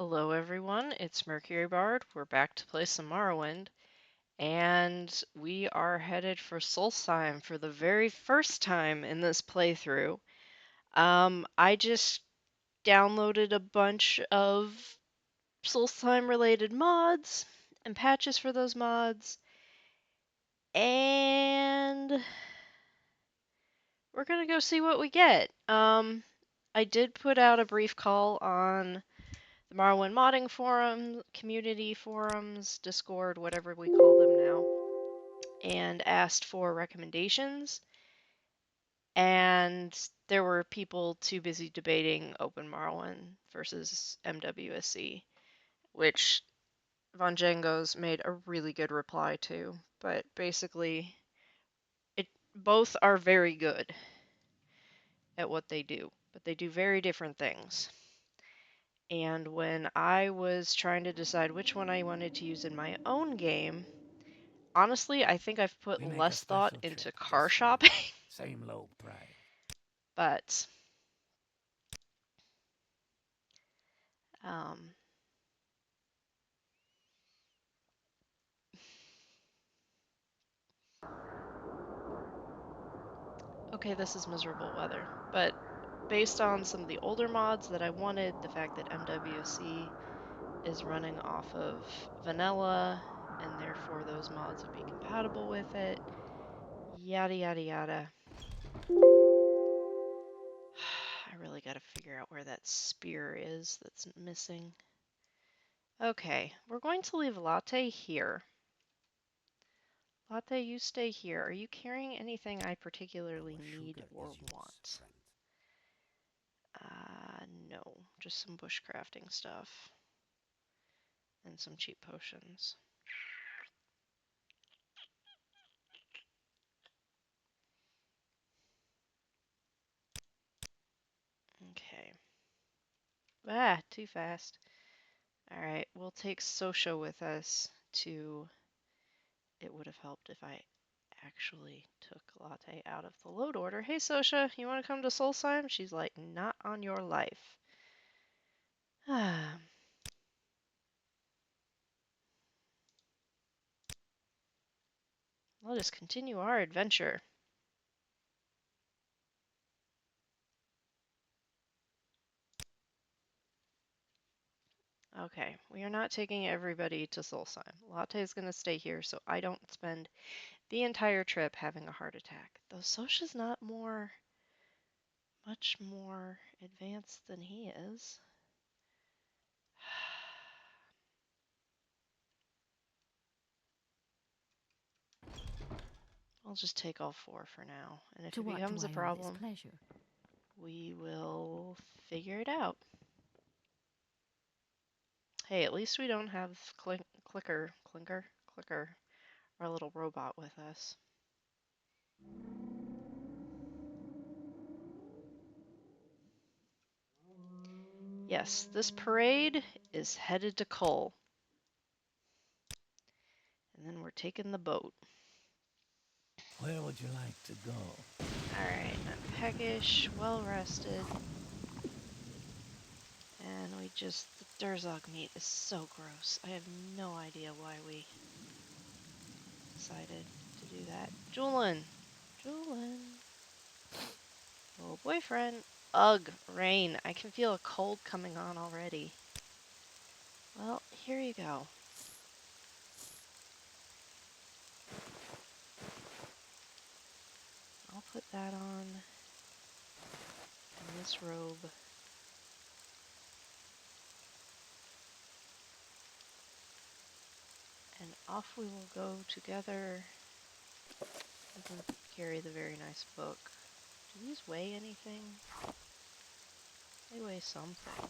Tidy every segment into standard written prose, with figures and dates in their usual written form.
Hello everyone, it's Mercury Bard. We're back to play some Morrowind, and we are headed for Solstheim for the very first time in this playthrough. I just downloaded a bunch of Solstheim related mods and patches for those mods, and we're gonna go see what we get. I did put out a brief call on the Morrowind modding forum, community forums, Discord, whatever we call them now, and asked for recommendations. And there were people too busy debating Open Morrowind versus MWSC, which Von Jangos made a really good reply to. But basically, both are very good at what they do, but they do very different things. And when I was trying to decide which one I wanted to use in my own game, honestly, I think I've put We make a less thought special into trip car this time. shopping, Same low price. but um, okay, this is miserable weather. But based on some of the older mods that I wanted, the fact that MWC is running off of vanilla, and therefore those mods would be compatible with it, yada yada yada. I really gotta figure out where that spear is that's missing. Okay, we're going to leave Latte here. Latte, you stay here. Are you carrying anything I particularly Our need sugar or is yours, want? friend. No, just some bushcrafting stuff and some cheap potions. Okay. Ah, too fast. Alright, we'll take Sosha with us to... It would have helped if I actually took Latte out of the load order. Hey, Sosha, you want to come to Solstheim? She's like, not on your life. Ah. Let us continue our adventure. Okay, we are not taking everybody to Solstheim. Latte is going to stay here so I don't spend the entire trip having a heart attack. Though Sosha's not much more advanced than he is. I'll just take all four for now, and if To it what do becomes a I owe this problem, pleasure? we will figure it out. Hey, at least we don't have Clicker, our little robot with us. Yes, this parade is headed to Cole. And then we're taking the boat. Where would you like to go? Alright, I'm peckish, well rested. And the Durzog meat is so gross. I have no idea why we decided to do that. Julian! Oh, boyfriend. Ugh, rain. I can feel a cold coming on already. Well, here you go. I'll put that on. And this robe. And off we will go together. I can carry the very nice book. Do these weigh anything? They weigh something.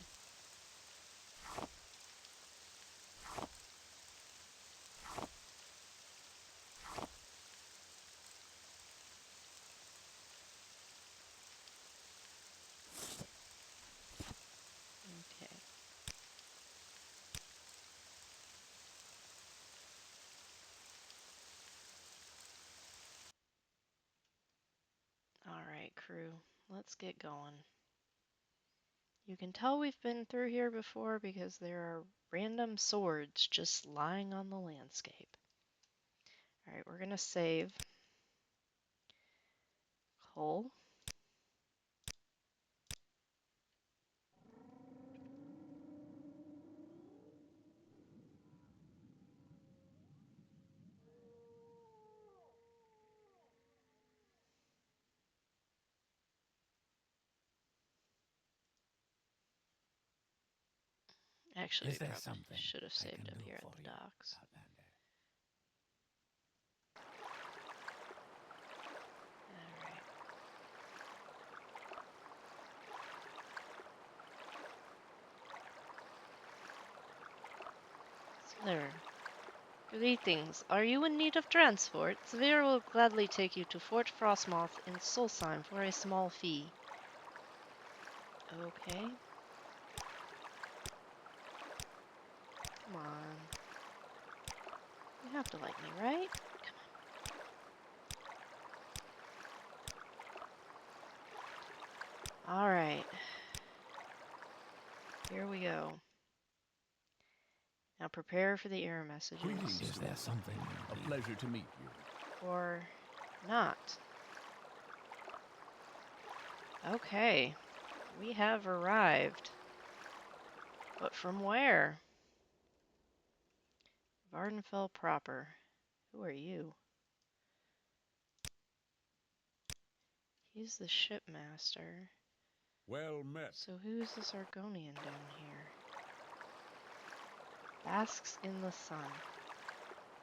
Okay. Alright, crew. Let's get going. You can tell we've been through here before because there are random swords just lying on the landscape. Alright, we're gonna save coal. Actually, Is we there probably something should have I saved can up do here at for the you, docks. Outlander? Alright. Sir, greetings. Are you in need of transport? Severe will gladly take you to Fort Frostmoth in Solstheim for a small fee. Okay. Come on. You have to like me, right? Come on. Alright. Here we go. Now prepare for the error messages. Greetings, Is there something a you need? pleasure to meet you. Or not. Okay. We have arrived. But from where? Vardenfell proper. Who are you? He's the shipmaster. Well met. So who's this Argonian down here? Basks in the sun.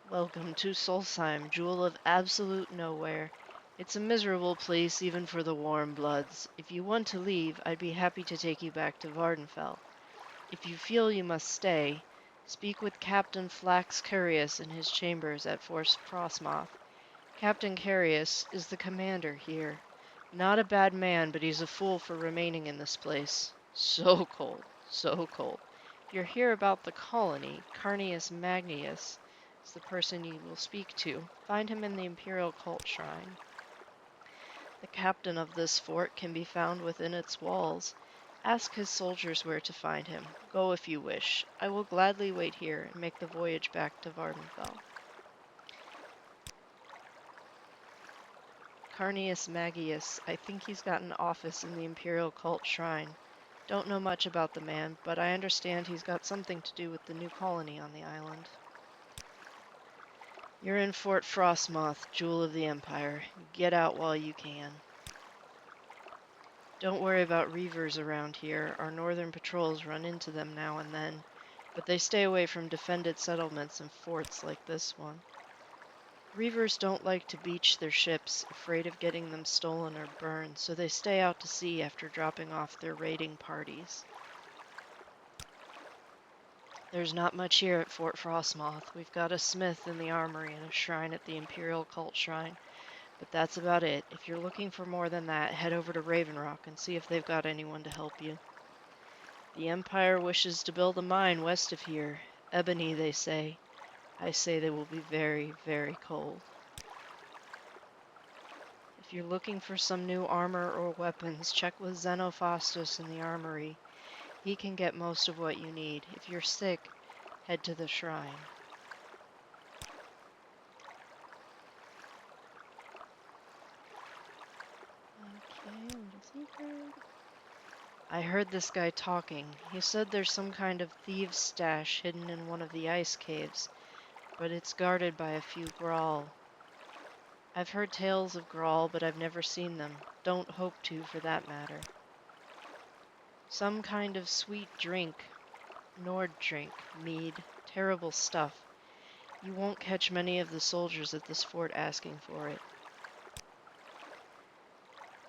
Welcome to Solstheim, jewel of absolute nowhere. It's a miserable place even for the warm bloods. If you want to leave, I'd be happy to take you back to Vardenfell. If you feel you must stay, speak with Captain Flax Curious in his chambers at Fort Frostmoth. Captain Carius is the commander here. Not a bad man, but he's a fool for remaining in this place. So cold, so cold. If you're here about the colony, Carnius Magnius is the person you will speak to. Find him in the Imperial Cult Shrine. The captain of this fort can be found within its walls. Ask his soldiers where to find him. Go if you wish. I will gladly wait here and make the voyage back to Vardenfell. Carnius Magius. I think he's got an office in the Imperial Cult Shrine. Don't know much about the man, but I understand he's got something to do with the new colony on the island. You're in Fort Frostmoth, Jewel of the Empire. Get out while you can. Don't worry about reavers around here. Our northern patrols run into them now and then, but they stay away from defended settlements and forts like this one. Reavers don't like to beach their ships, afraid of getting them stolen or burned, so they stay out to sea after dropping off their raiding parties. There's not much here at Fort Frostmoth. We've got a smith in the armory and a shrine at the Imperial Cult Shrine, but that's about it. If you're looking for more than that, head over to Raven Rock and see if they've got anyone to help you. The Empire wishes to build a mine west of here. Ebony, they say. I say they will be very, very cold. If you're looking for some new armor or weapons, check with Xenophostus in the armory. He can get most of what you need. If you're sick, head to the shrine. Okay, little secret. I heard this guy talking. He said there's some kind of thieves' stash hidden in one of the ice caves, but it's guarded by a few Grawl. I've heard tales of Grawl, but I've never seen them. Don't hope to, for that matter. Some kind of sweet drink. Nord drink. Mead. Terrible stuff. You won't catch many of the soldiers at this fort asking for it.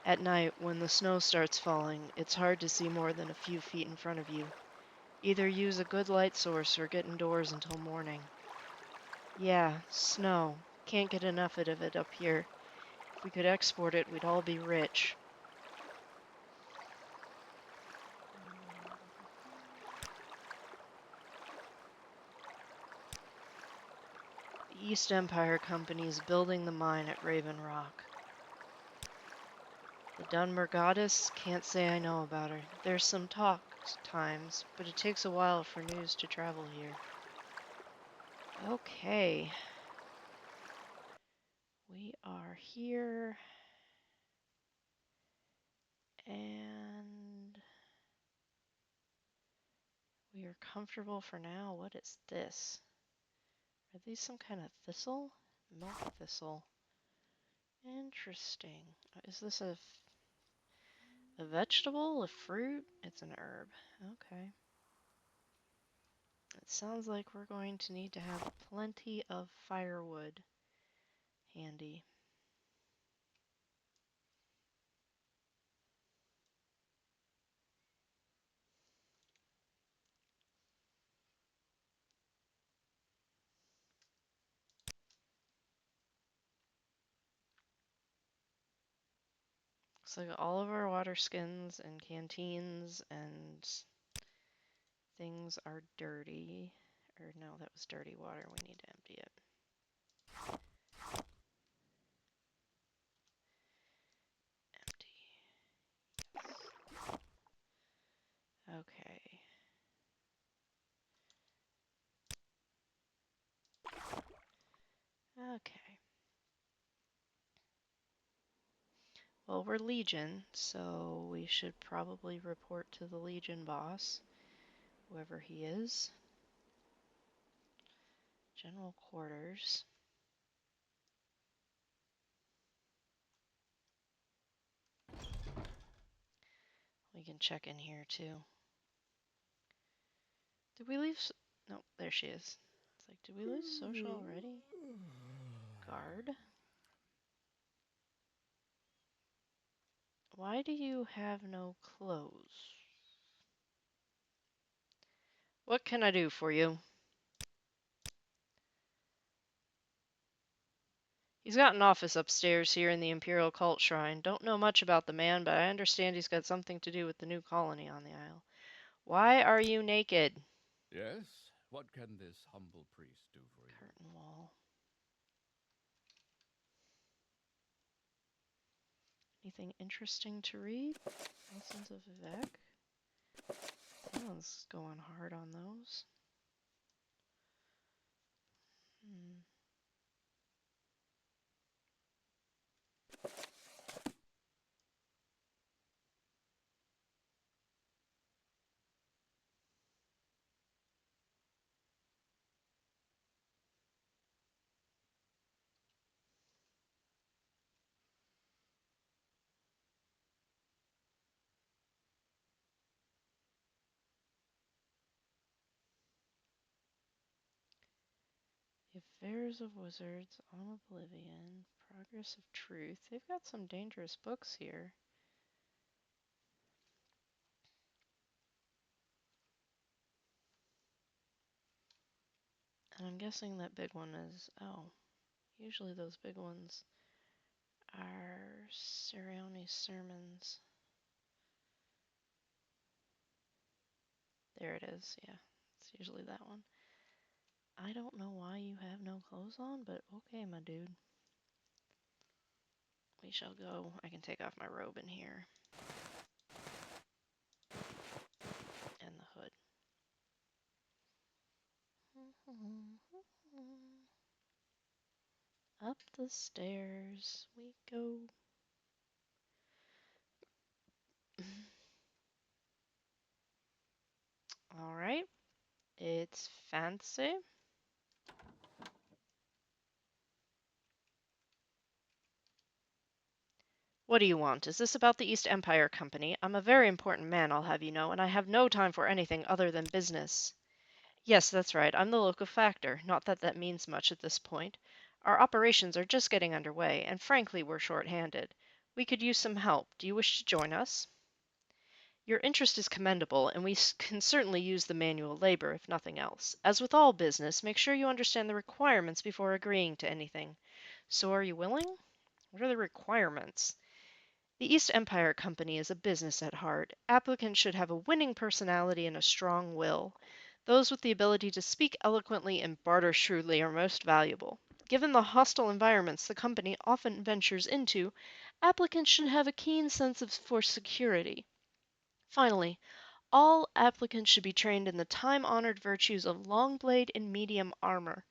At night, when the snow starts falling, it's hard to see more than a few feet in front of you. Either use a good light source or get indoors until morning. Yeah, snow. Can't get enough of it up here. If we could export it, we'd all be rich. The East Empire Company is building the mine at Raven Rock. The Dunmer Goddess, can't say I know about her. There's some talk times, but it takes a while for news to travel here. Okay. We are here. And we are comfortable for now. What is this? Are these some kind of thistle? Milk thistle. Interesting. Is this a vegetable? A fruit? It's an herb. Okay. It sounds like we're going to need to have plenty of firewood handy. Looks like all of our water skins and canteens and things are dirty. Or no, that was dirty water. We need to empty it. Okay. Okay. Well, we're Legion, so we should probably report to the Legion boss, whoever he is. General quarters. We can check in here too. Did we leave? No, there she is. It's like, did we lose social already? Guard? Why do you have no clothes? What can I do for you? He's got an office upstairs here in the Imperial Cult Shrine. Don't know much about the man, but I understand he's got something to do with the new colony on the Isle. Why are you naked? Yes? What can this humble priest do for you? Curtain wall. Anything interesting to read? Lessons of Vivek? That one's going hard on those. The Affairs of Wizards, On Oblivion, Progress of Truth. They've got some dangerous books here. And I'm guessing that big one is, oh, usually those big ones are Sirioni's sermons. There it is, yeah. It's usually that one. I don't know why you have no clothes on, but okay, my dude. We shall go. I can take off my robe in here. And the hood. Up the stairs we go. Alright. It's fancy. What do you want? Is this about the East Empire Company? I'm a very important man, I'll have you know, and I have no time for anything other than business. Yes, that's right. I'm the local factor. Not that that means much at this point. Our operations are just getting underway, and frankly, we're short-handed. We could use some help. Do you wish to join us? Your interest is commendable, and we can certainly use the manual labor, if nothing else. As with all business, make sure you understand the requirements before agreeing to anything. So are you willing? What are the requirements? The East Empire Company is a business at heart. Applicants should have a winning personality and a strong will. Those with the ability to speak eloquently and barter shrewdly are most valuable. Given the hostile environments the company often ventures into, Applicants should have a keen sense for security. Finally, all applicants should be trained in the time-honored virtues of long blade and medium armor,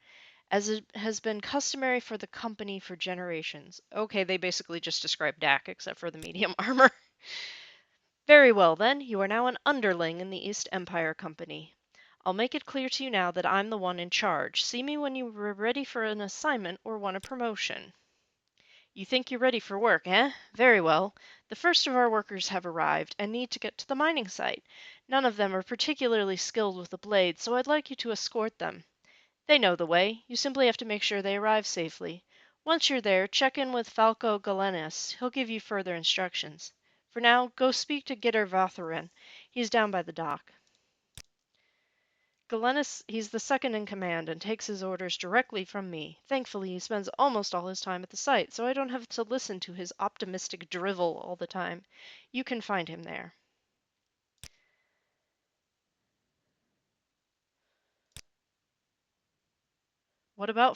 as it has been customary for the company for generations. Okay, they basically just described DAC except for the medium armor. Very well, then, you are now an underling in the East Empire Company. I'll make it clear to you now that I'm the one in charge. See me when you are ready for an assignment or want a promotion. You think you're ready for work, eh? Very well. The first of our workers have arrived and need to get to the mining site. None of them are particularly skilled with the blade, so I'd like you to escort them. They know the way. You simply have to make sure they arrive safely. Once you're there, check in with Falco Galenis. He'll give you further instructions. For now, go speak to Gitter Vatharin. He's down by the dock. Galenis, he's the second in command and takes his orders directly from me. Thankfully, he spends almost all his time at the site, so I don't have to listen to his optimistic drivel all the time. You can find him there. What about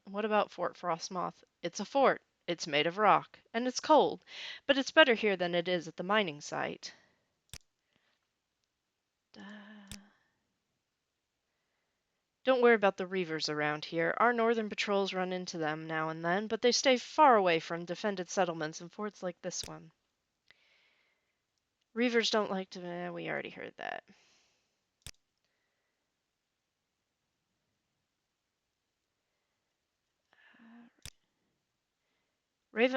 What about Fort Frostmoth? It's a fort. It's made of rock, and it's cold, but it's better here than it is at the mining site. Don't worry about the reavers around here. Our northern patrols run into them now and then, but they stay far away from defended settlements and forts like this one. Reavers don't like to... we already heard that.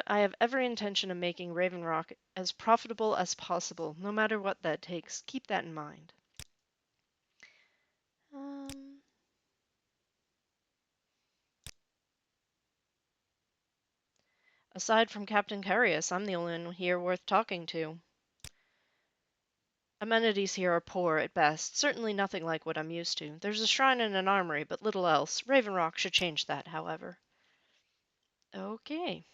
I have every intention of making Raven Rock as profitable as possible, no matter what that takes. Keep that in mind. Aside from Captain Carius, I'm the only one here worth talking to. Amenities here are poor at best, certainly nothing like what I'm used to. There's a shrine and an armory, but little else. Raven Rock should change that, however. Okay.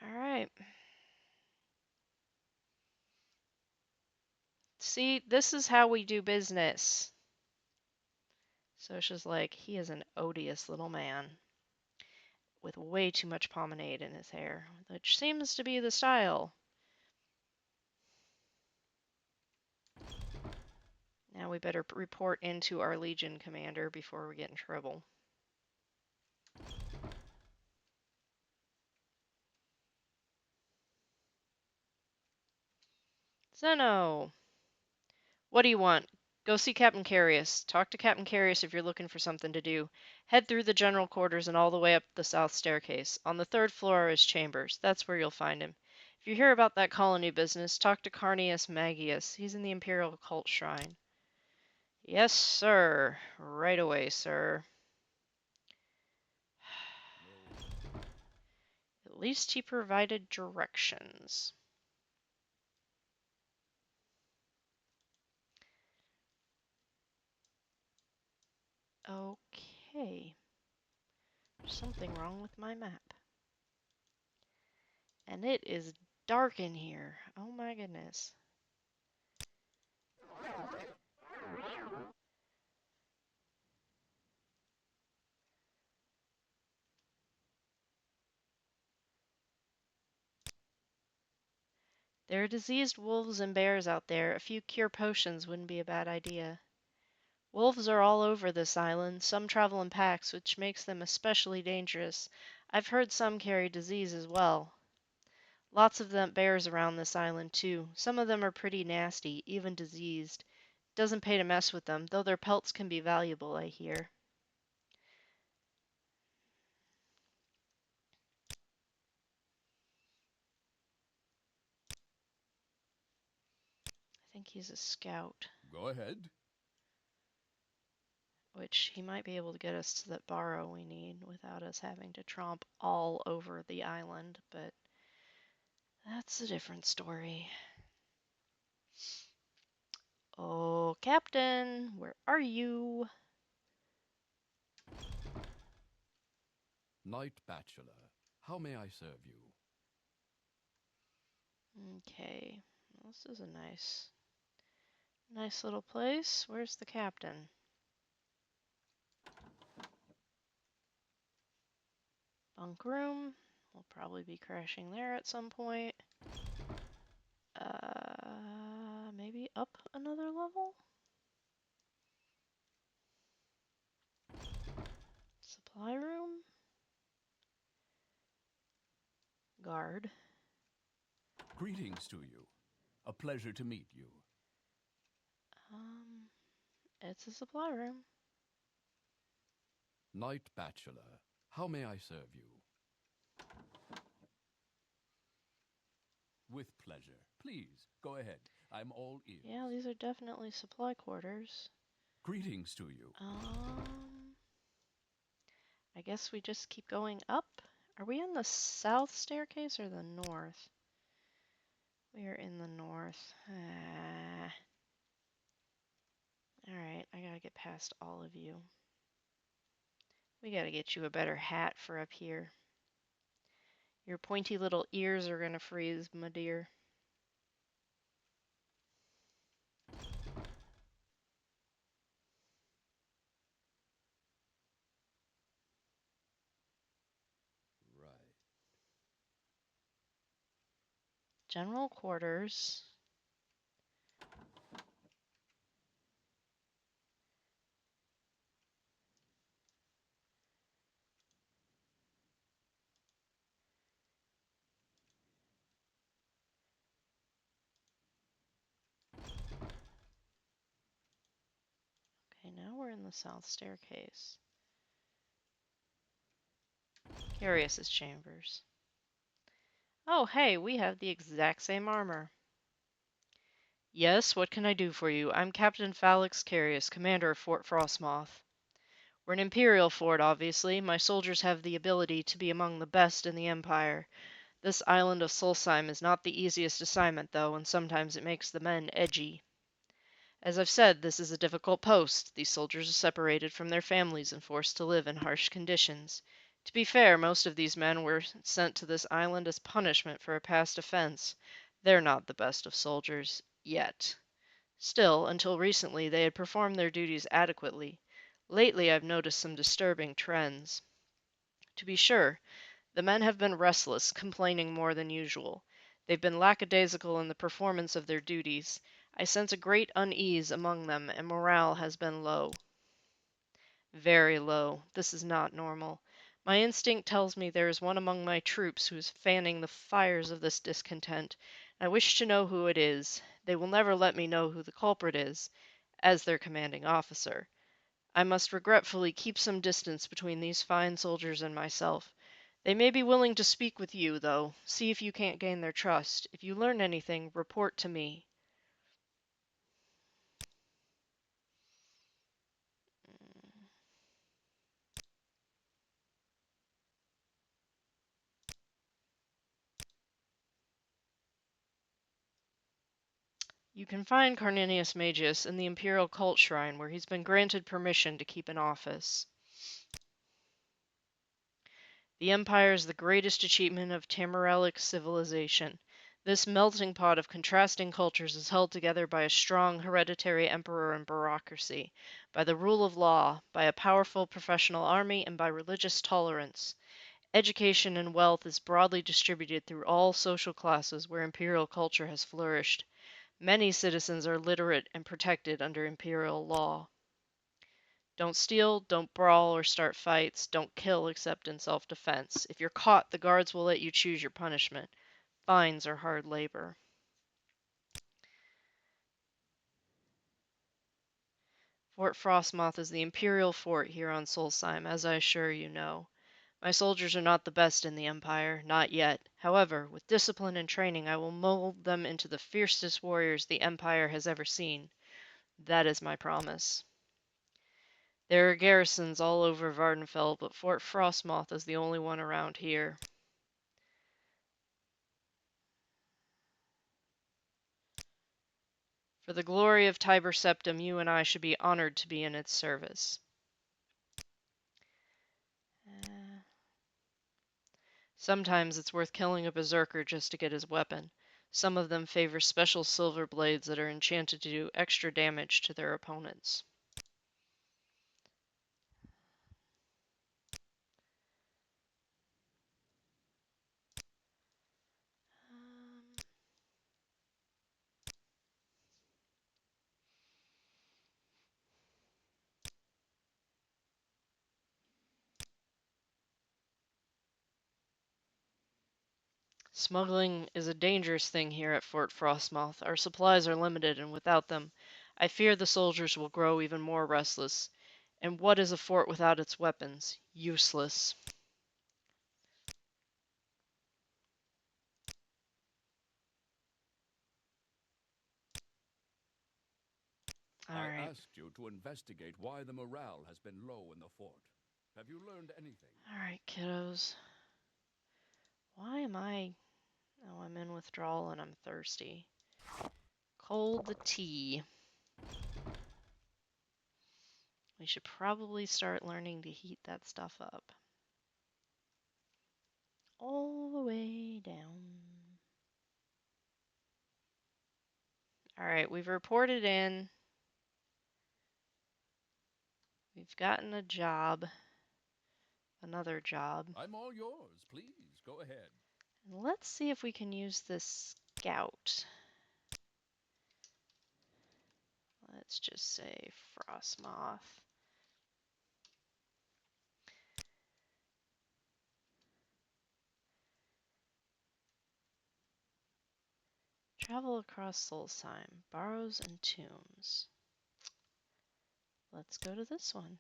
Alright. See, this is how we do business. Sosha's like, he is an odious little man with way too much pomade in his hair, which seems to be the style. Now we better report into our Legion commander before we get in trouble. Zeno! What do you want? Go see Captain Carius. Talk to Captain Carius if you're looking for something to do. Head through the general quarters and all the way up the south staircase. On the third floor are his chambers. That's where you'll find him. If you hear about that colony business, talk to Carnius Magius. He's in the Imperial Cult Shrine. Yes, sir. Right away, sir. At least he provided directions. Okay. There's something wrong with my map. And it is dark in here. Oh my goodness. There are diseased wolves and bears out there. A few cure potions wouldn't be a bad idea. Wolves are all over this island. Some travel in packs, which makes them especially dangerous. I've heard some carry disease as well. Lots of them bears around this island, too. Some of them are pretty nasty, even diseased. Doesn't pay to mess with them, though their pelts can be valuable, I hear. I think he's a scout. Go ahead. Which he might be able to get us to that barrow we need without us having to tromp all over the island, but that's a different story. Oh, Captain, where are you? Knight Bachelor, how may I serve you? Okay, this is a nice little place. Where's the captain? Bunk room. We'll probably be crashing there at some point. Maybe up another level? Supply room? Guard. Greetings to you. A pleasure to meet you. Um, it's a supply room. Knight Bachelor, how may I serve you? With pleasure. Please, go ahead. I'm all ears. Yeah, these are definitely supply quarters. Greetings to you. I guess we just keep going up. Are we in the south staircase or the north? We are in the north. Alright, I gotta get past all of you. We gotta get you a better hat for up here. Your pointy little ears are gonna freeze, my dear. Right. General quarters. Okay, now we're in the south staircase. Curious' chambers. Oh, hey, we have the exact same armor. Yes, what can I do for you? I'm Captain Felix Carius, commander of Fort Frostmoth. We're an Imperial fort, obviously. My soldiers have the ability to be among the best in the Empire. This island of Solstheim is not the easiest assignment, though, and sometimes it makes the men edgy. As I've said, this is a difficult post. These soldiers are separated from their families and forced to live in harsh conditions. To be fair, most of these men were sent to this island as punishment for a past offense. They're not the best of soldiers, yet. Still, until recently, they had performed their duties adequately. Lately, I've noticed some disturbing trends. To be sure, the men have been restless, complaining more than usual. They've been lackadaisical in the performance of their duties. I sense a great unease among them, and morale has been low. Very low. This is not normal. My instinct tells me there is one among my troops who is fanning the fires of this discontent. I wish to know who it is. They will never let me know who the culprit is, as their commanding officer. I must regretfully keep some distance between these fine soldiers and myself. They may be willing to speak with you, though. See if you can't gain their trust. If you learn anything, report to me. You can find Carninius Magius in the Imperial Cult Shrine, where he's been granted permission to keep an office. The Empire is the greatest achievement of Tamarelic civilization. This melting pot of contrasting cultures is held together by a strong hereditary emperor and bureaucracy, by the rule of law, by a powerful professional army, and by religious tolerance. Education and wealth is broadly distributed through all social classes where imperial culture has flourished. Many citizens are literate and protected under imperial law. Don't steal, don't brawl or start fights, don't kill except in self-defense. If you're caught, the guards will let you choose your punishment. Fines are hard labor. Fort Frostmoth is the imperial fort here on Solstheim, as I assure you know. My soldiers are not the best in the Empire, not yet. However, with discipline and training, I will mold them into the fiercest warriors the Empire has ever seen. That is my promise. There are garrisons all over Vardenfell, but Fort Frostmoth is the only one around here. For the glory of Tiber Septim, you and I should be honored to be in its service. Sometimes it's worth killing a berserker just to get his weapon. Some of them favor special silver blades that are enchanted to do extra damage to their opponents. Smuggling is a dangerous thing here at Fort Frostmoth. Our supplies are limited, and without them, I fear the soldiers will grow even more restless. And what is a fort without its weapons? Useless. All I right. asked you to investigate why the morale has been low in the fort. Have you learned anything? All right, kiddos. Why am I... Oh, I'm in withdrawal and I'm thirsty. Cold the tea. We should probably start learning to heat that stuff up. All the way down. All right, we've reported in. We've gotten a job. Another job. I'm all yours. Please, go ahead. And let's see if we can use this scout. Let's just say Frostmoth. Travel across Solstheim. Barrows and tombs. Let's go to this one.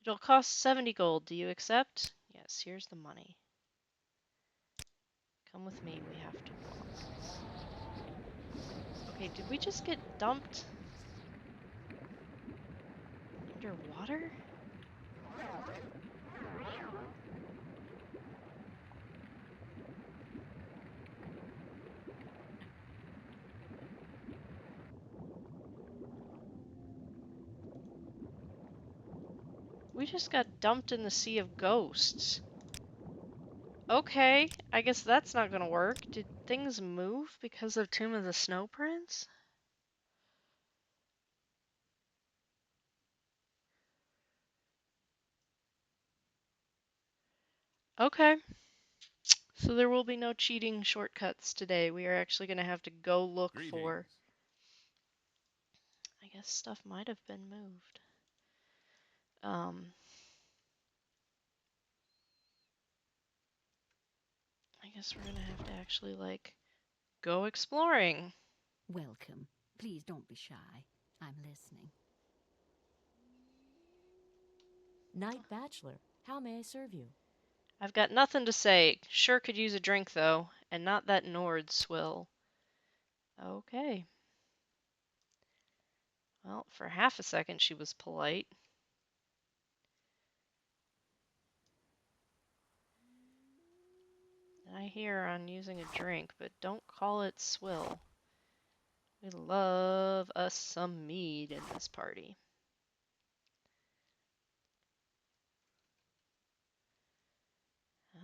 It'll cost 70 gold. Do you accept? Yes, here's the money. Come with me, we have to walk. Okay, did we just get dumped underwater? We just got dumped in the Sea of Ghosts. Okay, I guess that's not gonna work. Did things move because of Tomb of the Snow Prince? Okay, so there will be no cheating shortcuts today. We are actually gonna have to go look for... Greetings. I guess stuff might have been moved. Um, I guess we're gonna have to actually, like, go exploring. Welcome. Please don't be shy. I'm listening. Knight Bachelor, how may I serve you? I've got nothing to say. Sure could use a drink, though, and not that Nord swill. Okay. Well, for half a second she was polite. I hear her on using a drink, but don't call it swill. We love us some mead in this party.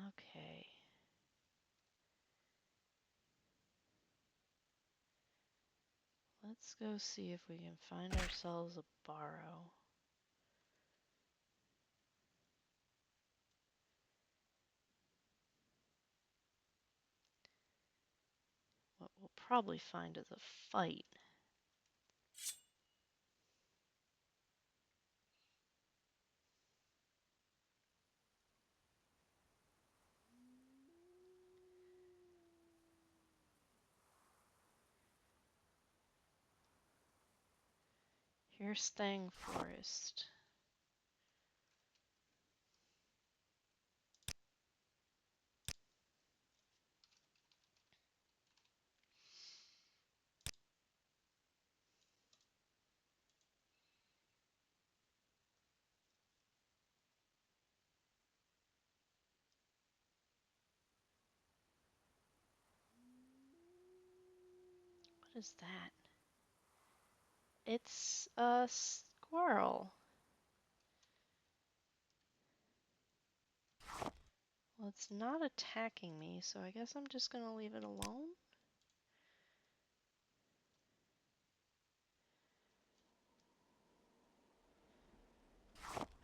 Okay. Let's go see if we can find ourselves a barrow. What we'll probably find is a fight. Here's Thang Forest. What is that? It's a squirrel. Well, it's not attacking me, so I guess I'm just gonna leave it alone.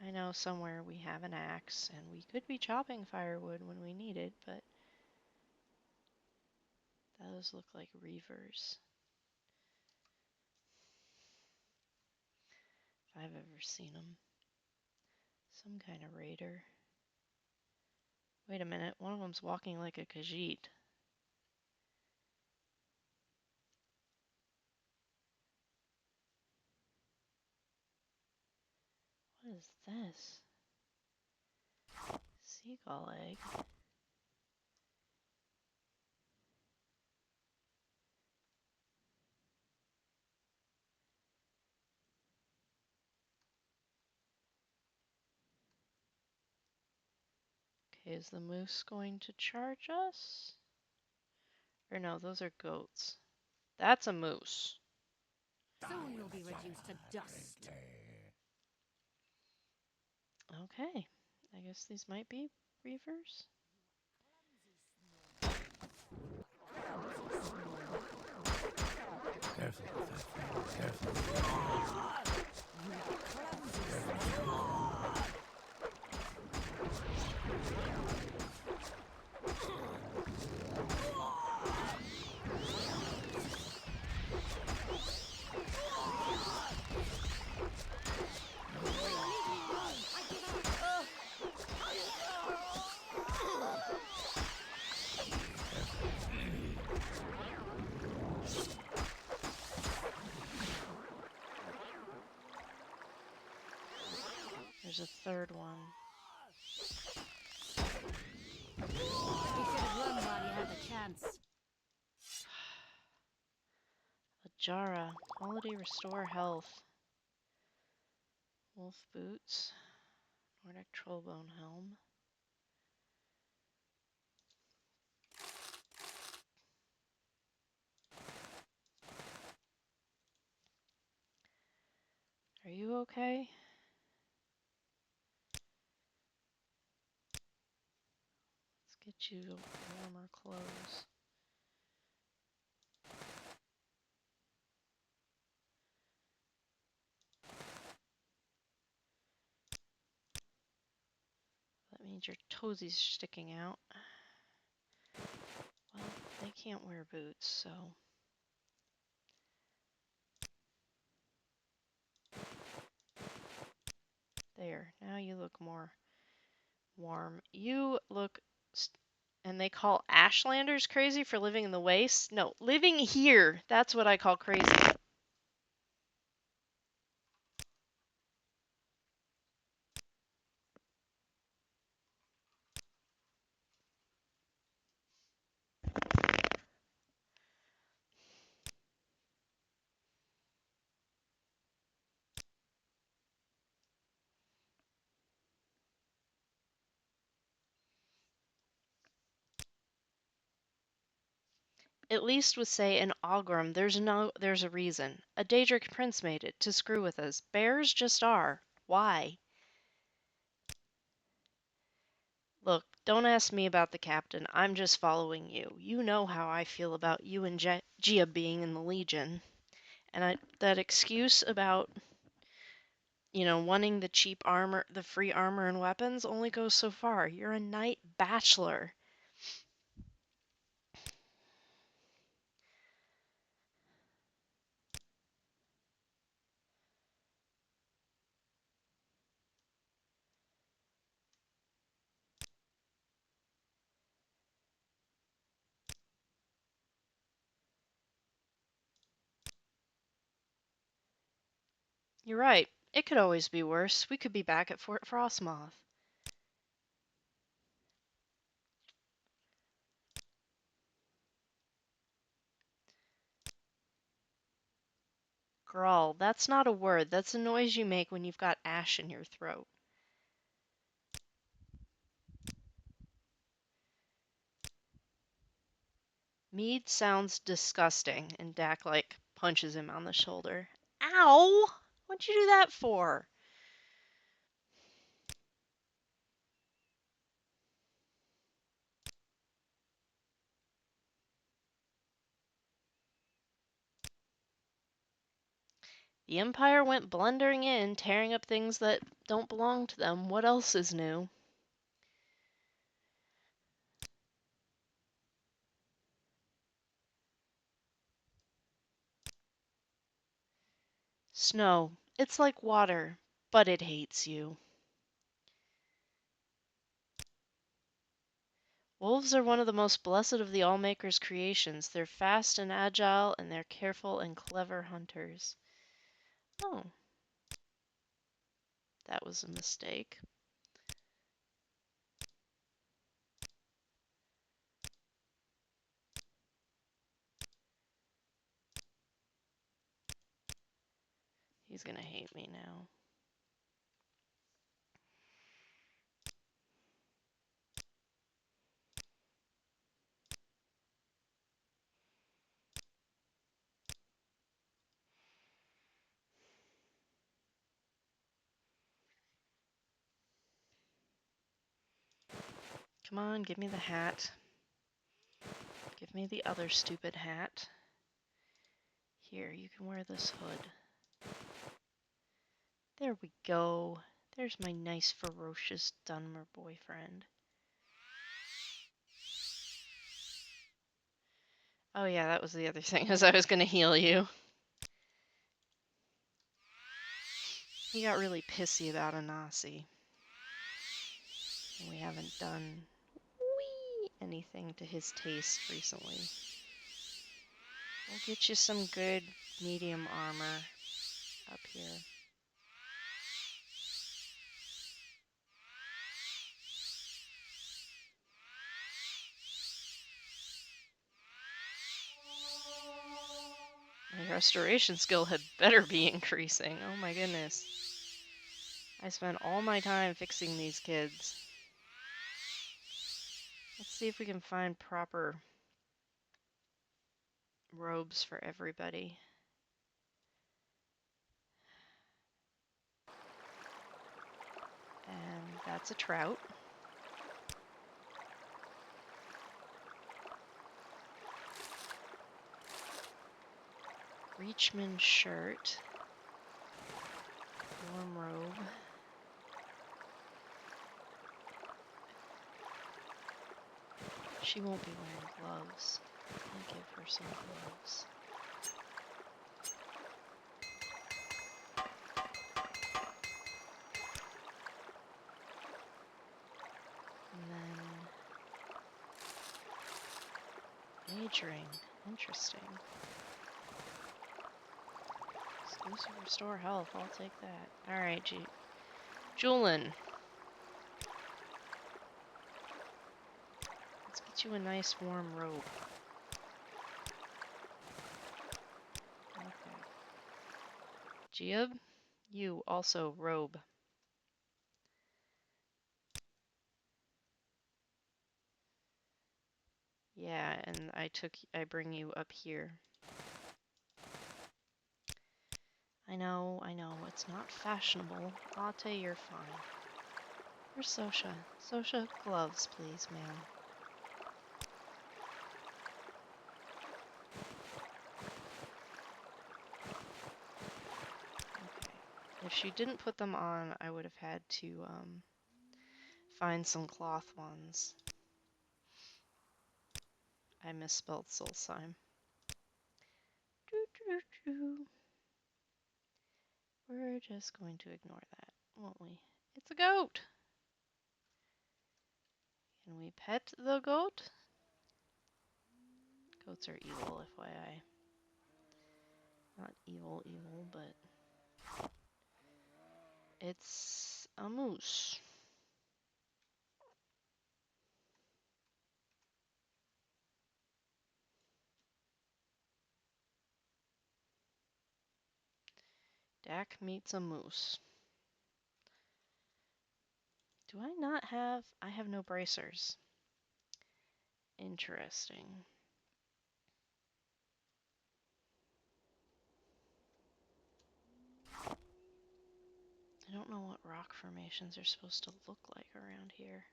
I know somewhere we have an axe, and we could be chopping firewood when we need it, but those look like reavers. If I've ever seen them. Some kind of raider. Wait a minute, one of them's walking like a Khajiit. What is this? Seagull egg. Okay, is the moose going to charge us? Or no, those are goats. That's a moose. Soon you'll be reduced to dust. Okay, I guess these might be reavers. Careful with that thing. Careful. There's a third one. You should have run while you had the chance. Ajara, quality restore health. Wolf boots. Nordic trollbone helm. Are you okay? Let's get you warmer clothes. That means your toesies are sticking out. Well, they can't wear boots, so... There, now you look more warm. You look... And they call Ashlanders crazy for living in the wastes? No, living here, that's what I call crazy. At least with, say, an Ogrim, there's a reason. A Daedric prince made it, to screw with us. Bears just are. Why? Look, don't ask me about the captain. I'm just following you. You know how I feel about you and Gia being in the Legion. And that excuse about, wanting the cheap armor, the free armor and weapons only goes so far. You're a knight bachelor. You're right. It could always be worse. We could be back at Fort Frostmoth. Grawl, that's not a word. That's a noise you make when you've got ash in your throat. Mead sounds disgusting, and Dak, punches him on the shoulder. Ow! What'd you do that for? The Empire went blundering in, tearing up things that don't belong to them. What else is new? Snow. It's like water, but it hates you. Wolves are one of the most blessed of the Allmaker's creations. They're fast and agile, and they're careful and clever hunters. Oh, that was a mistake. He's gonna hate me now. Come on, give me the hat. Give me the other stupid hat. Here, you can wear this hood. There we go. There's my nice, ferocious Dunmer boyfriend. Oh yeah, that was the other thing, as I was gonna heal you. He got really pissy about a Nasi. And we haven't done anything to his taste recently. We'll get you some good medium armor up here. My restoration skill had better be increasing. Oh my goodness. I spent all my time fixing these kids. Let's see if we can find proper robes for everybody. And that's a trout. Reachman shirt. Warm robe. She won't be wearing gloves. I'll give her some gloves. And then mage ring. Interesting. Exclusive restore health. I'll take that. Alright, Julin. Let's get you a nice warm robe. Okay. Giab, you also robe. Yeah, and I bring you up here. I know, it's not fashionable. Latte, you're fine. Where's Sosha? Sosha, gloves, please, ma'am. Okay. If she didn't put them on, I would have had to, find some cloth ones. I misspelled Solstheim. We're just going to ignore that, won't we? It's a goat! Can we pet the goat? Goats are evil, FYI. Not evil, but it's a moose. Dak meets a moose. Do I not have... I have no bracers. Interesting. I don't know what rock formations are supposed to look like around here.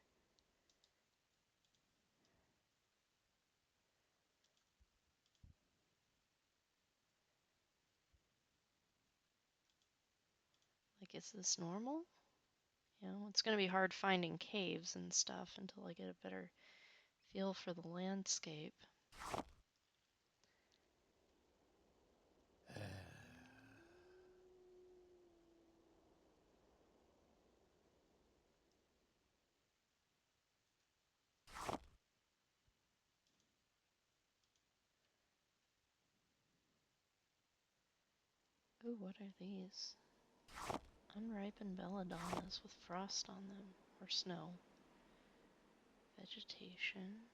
Like, is this normal? You know, it's going to be hard finding caves and stuff until I get a better feel for the landscape. Ooh, what are these? Unripened belladonnas with frost on them, or snow. Vegetation.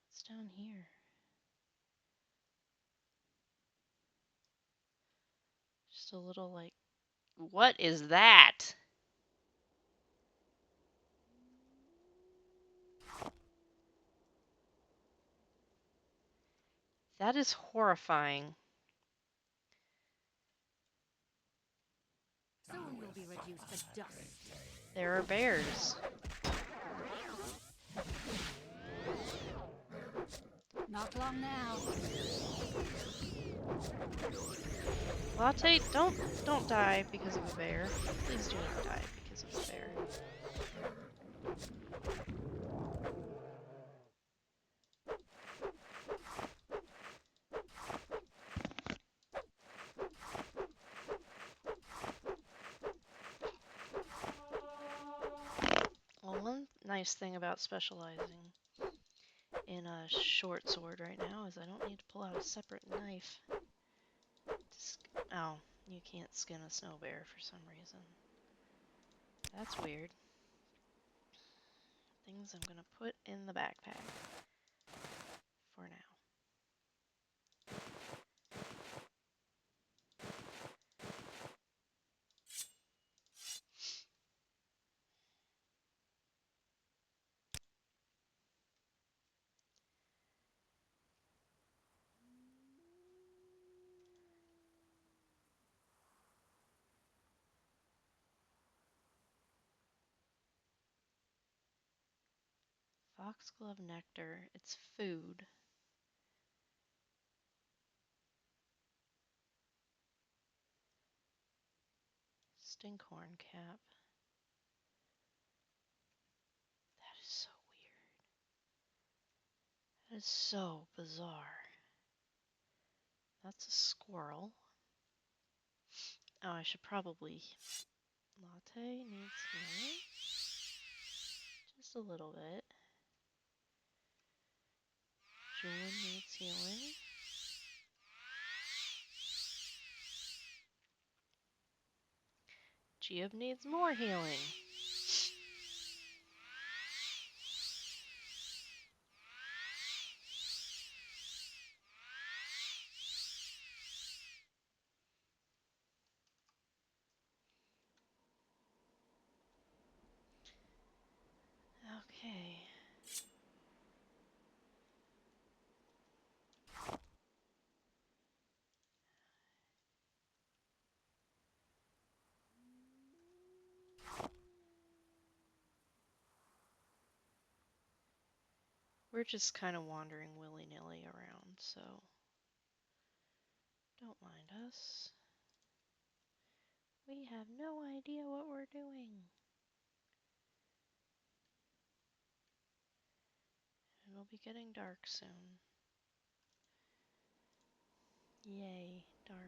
What's down here? Just a little like, what is that? That is horrifying. Soon you'll be reduced to dust. There are bears. Not long now. Latte, don't die because of a bear. Please do not die because of a bear. Well, one nice thing about specializing in a short sword right now is I don't need to pull out a separate knife. Oh, you can't skin a snow bear for some reason. That's weird. Things I'm gonna put in the backpack for now. Foxglove nectar. It's food. Stinkhorn cap. That is so weird. That is so bizarre. That's a squirrel. Oh, I should probably... Latte needs healing. Just a little bit. Julian needs healing. Geob needs more healing. Okay. We're just kind of wandering willy-nilly around, so don't mind us. We have no idea what we're doing. It'll be getting dark soon. Yay, dark.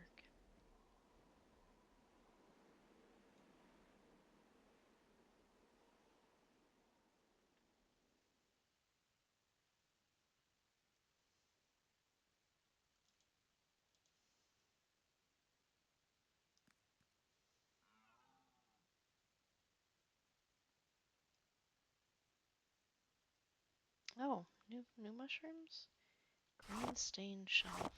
Oh, new mushrooms? Green stained shelf.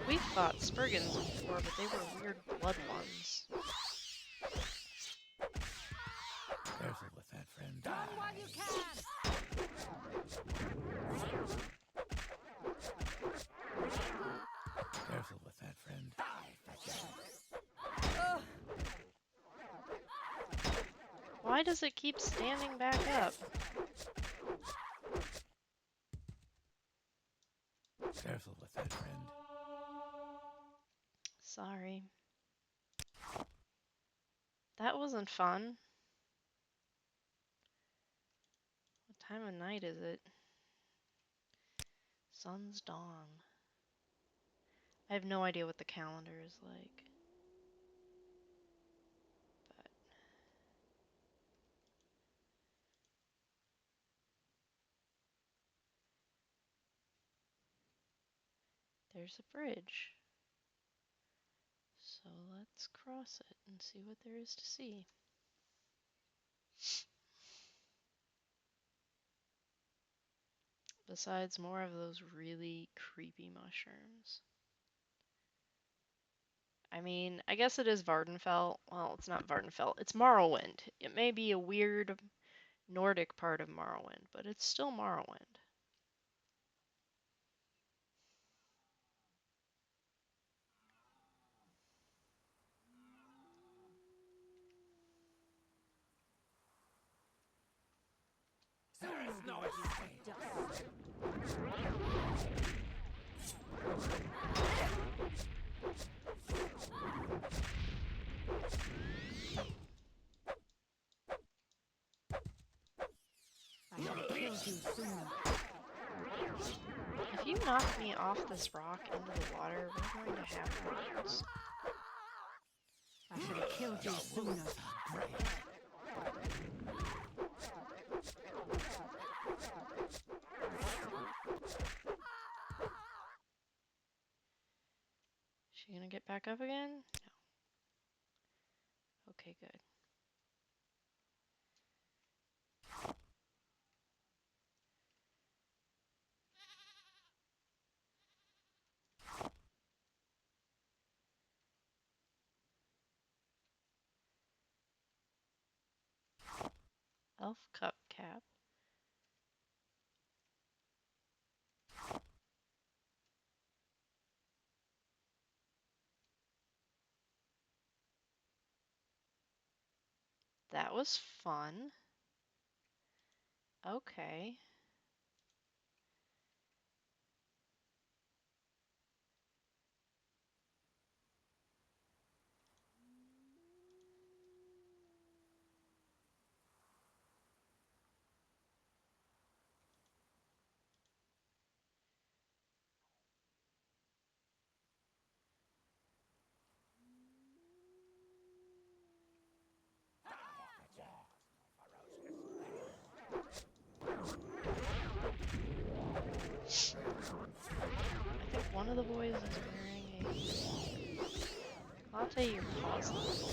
We've fought Spurgins before, but they were weird blood ones. Careful with that, friend. Run while you can! Careful with that, friend. Why does it keep standing back up? Careful with that, friend. Sorry. That wasn't fun. What time of night is it? Sun's dawn. I have no idea what the calendar is like. But there's a bridge. So let's cross it and see what there is to see. Besides more of those really creepy mushrooms. I mean, I guess it is Vardenfell. Well, it's not Vardenfell. It's Morrowind. It may be a weird Nordic part of Morrowind, but it's still Morrowind. There is no escape. I should have killed you sooner. If you knock me off this rock into the water, we're going to have words. I should have killed you sooner. She gonna get back up again? No. Okay, good. Elf cup cap. That was fun. Okay. I think one of the boys is wearing a latte. Your paws little.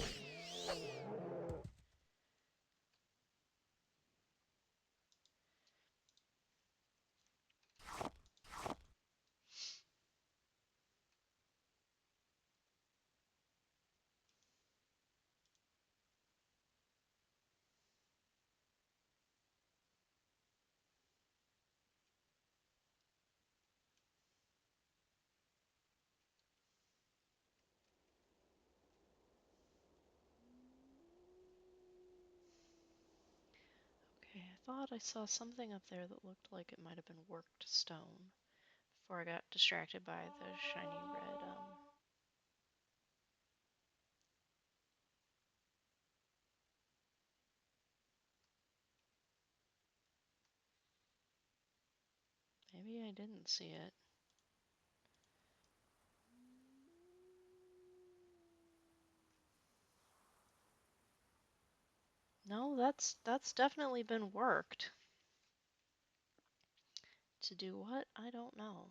Okay, I thought I saw something up there that looked like it might have been worked stone before I got distracted by the shiny red, maybe I didn't see it. No, that's definitely been worked. To do what? I don't know.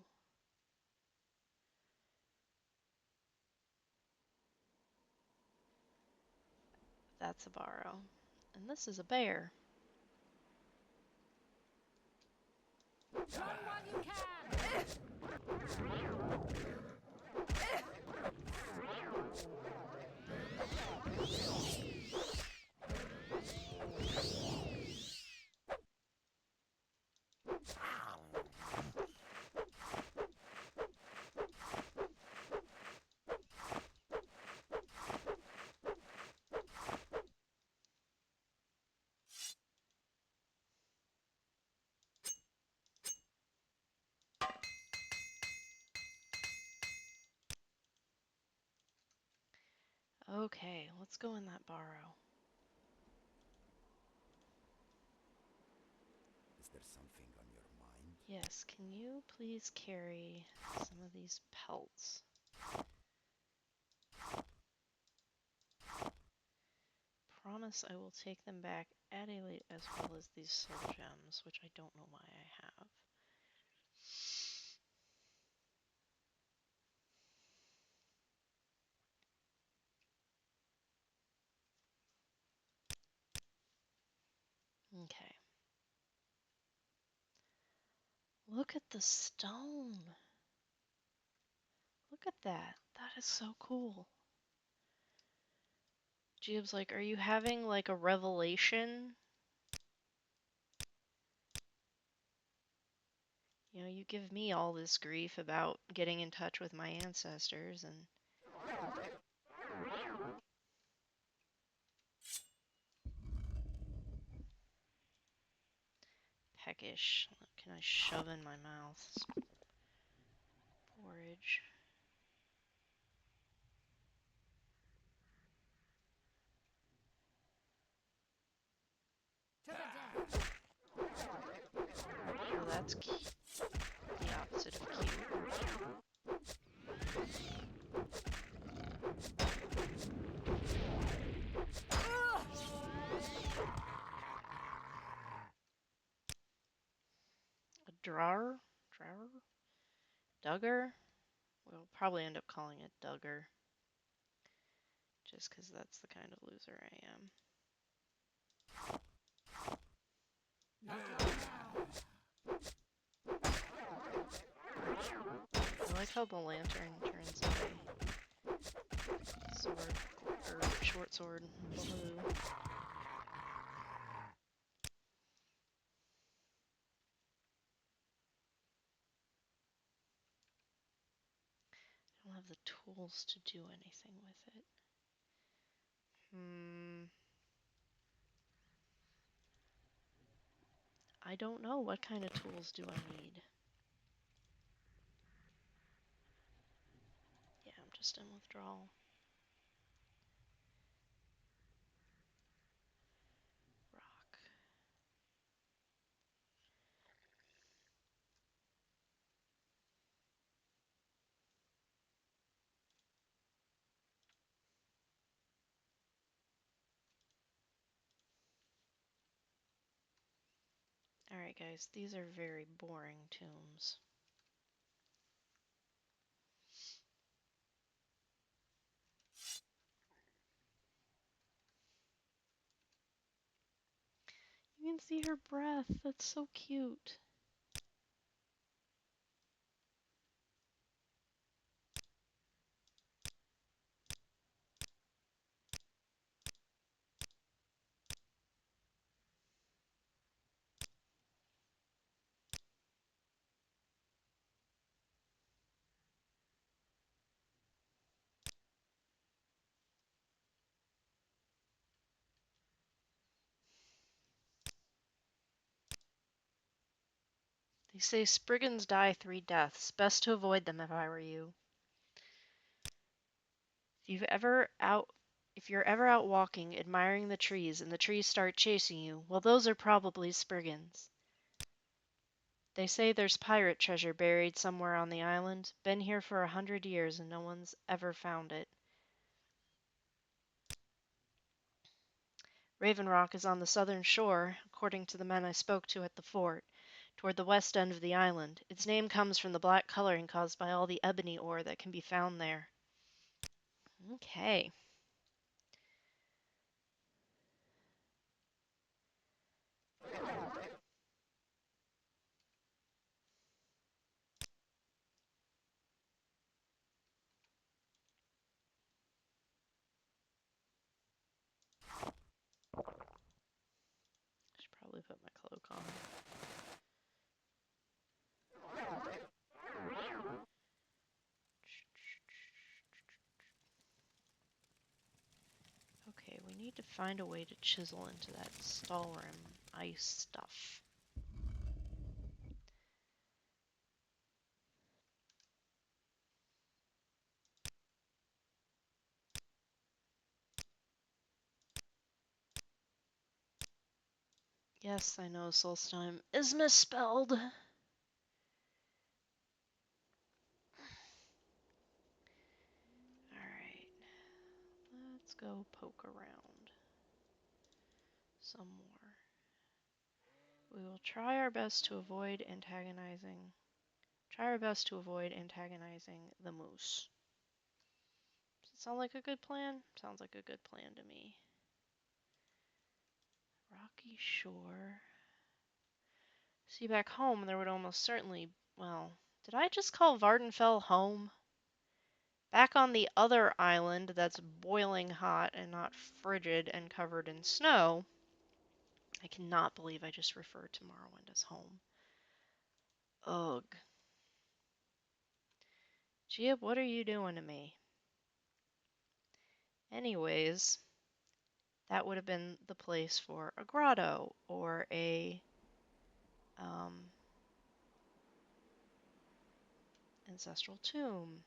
That's a borrow. And this is a bear. Run while you can! Okay, let's go in that borrow. Is there something on your mind? Yes, can you please carry some of these pelts? Promise I will take them back at a late as well as these soul gems, which I don't know why I have. Okay. Look at the stone. Look at that. That is so cool. Jeeb's like, are you having like a revelation? You know, you give me all this grief about getting in touch with my ancestors and peckish. What can I shove in my mouth? Porridge. Oh, that's cute. The opposite of cute. A drawer? Drawer? Duggar? We'll probably end up calling it Duggar. Just because that's the kind of loser I am. I like how the lantern turns into sword, or short sword, blue. I don't have the tools to do anything with it. I don't know. What kind of tools do I need? Yeah, I'm just in withdrawal. Rock. Alright guys, these are very boring tombs. You can see her breath. That's so cute. They say Spriggans die 3 deaths. Best to avoid them if I were you. If you're ever out walking, admiring the trees, and the trees start chasing you, well, those are probably Spriggans. They say there's pirate treasure buried somewhere on the island. Been here for 100 years and no one's ever found it. Raven Rock is on the southern shore, according to the men I spoke to at the fort, toward the west end of the island. Its name comes from the black coloring caused by all the ebony ore that can be found there. Okay. Should probably put my cloak on. Okay, we need to find a way to chisel into that Stalrim ice stuff. Yes, I know Solstheim is misspelled. Alright. Let's go poke around some more. We will try our best to avoid antagonizing the moose. Does it sound like a good plan? Sounds like a good plan to me. Rock Boggy Shore. See, back home there would almost certainly... Well, did I just call Vardenfell home? Back on the other island that's boiling hot and not frigid and covered in snow, I cannot believe I just referred to Morrowind as home. Ugh. Jib, what are you doing to me? Anyways, that would have been the place for a grotto or a ancestral tomb.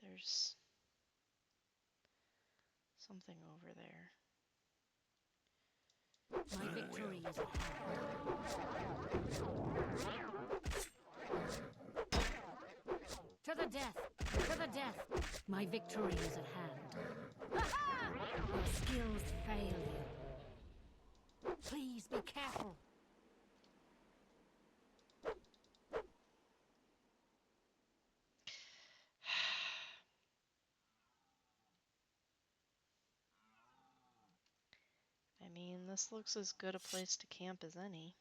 There's something over there. My victory is at hand. To the death! To the death! My victory is at hand. Aha! Your skills fail you. Please be careful. I mean, this looks as good a place to camp as any.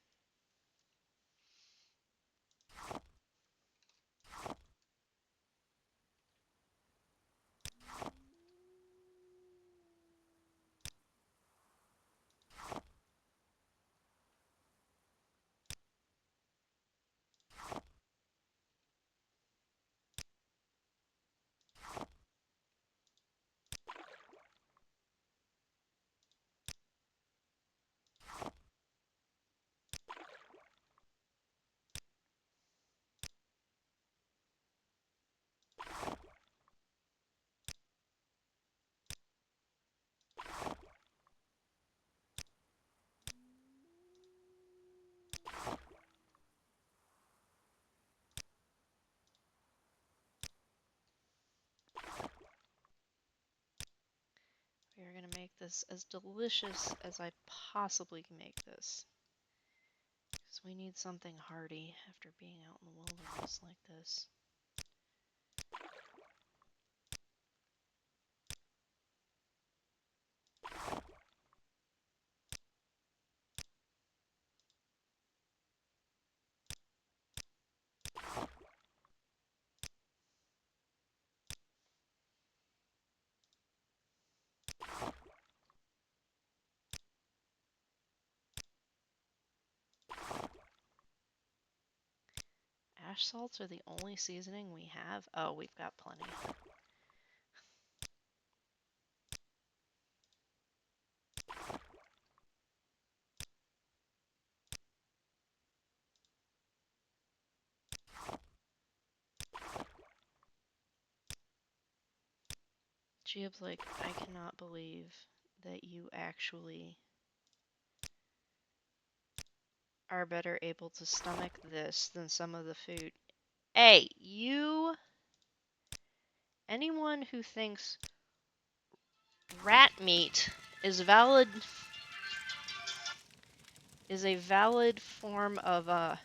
We are going to make this as delicious as I possibly can make this. Because we need something hearty after being out in the wilderness like this. Ash salts are the only seasoning we have? Oh, we've got plenty. Giab's like, I cannot believe that you actually are better able to stomach this than some of the food. Hey, you... Anyone who thinks rat meat is valid... is a valid form of,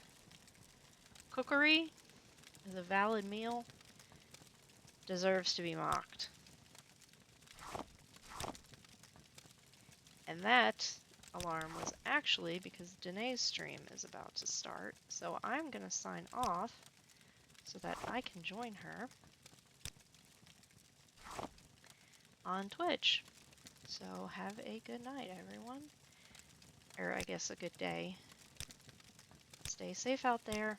cookery, is a valid meal, deserves to be mocked. And that alarm was actually because Danae's stream is about to start, so I'm gonna sign off so that I can join her on Twitch. So have a good night, everyone. Or I guess a good day. Stay safe out there.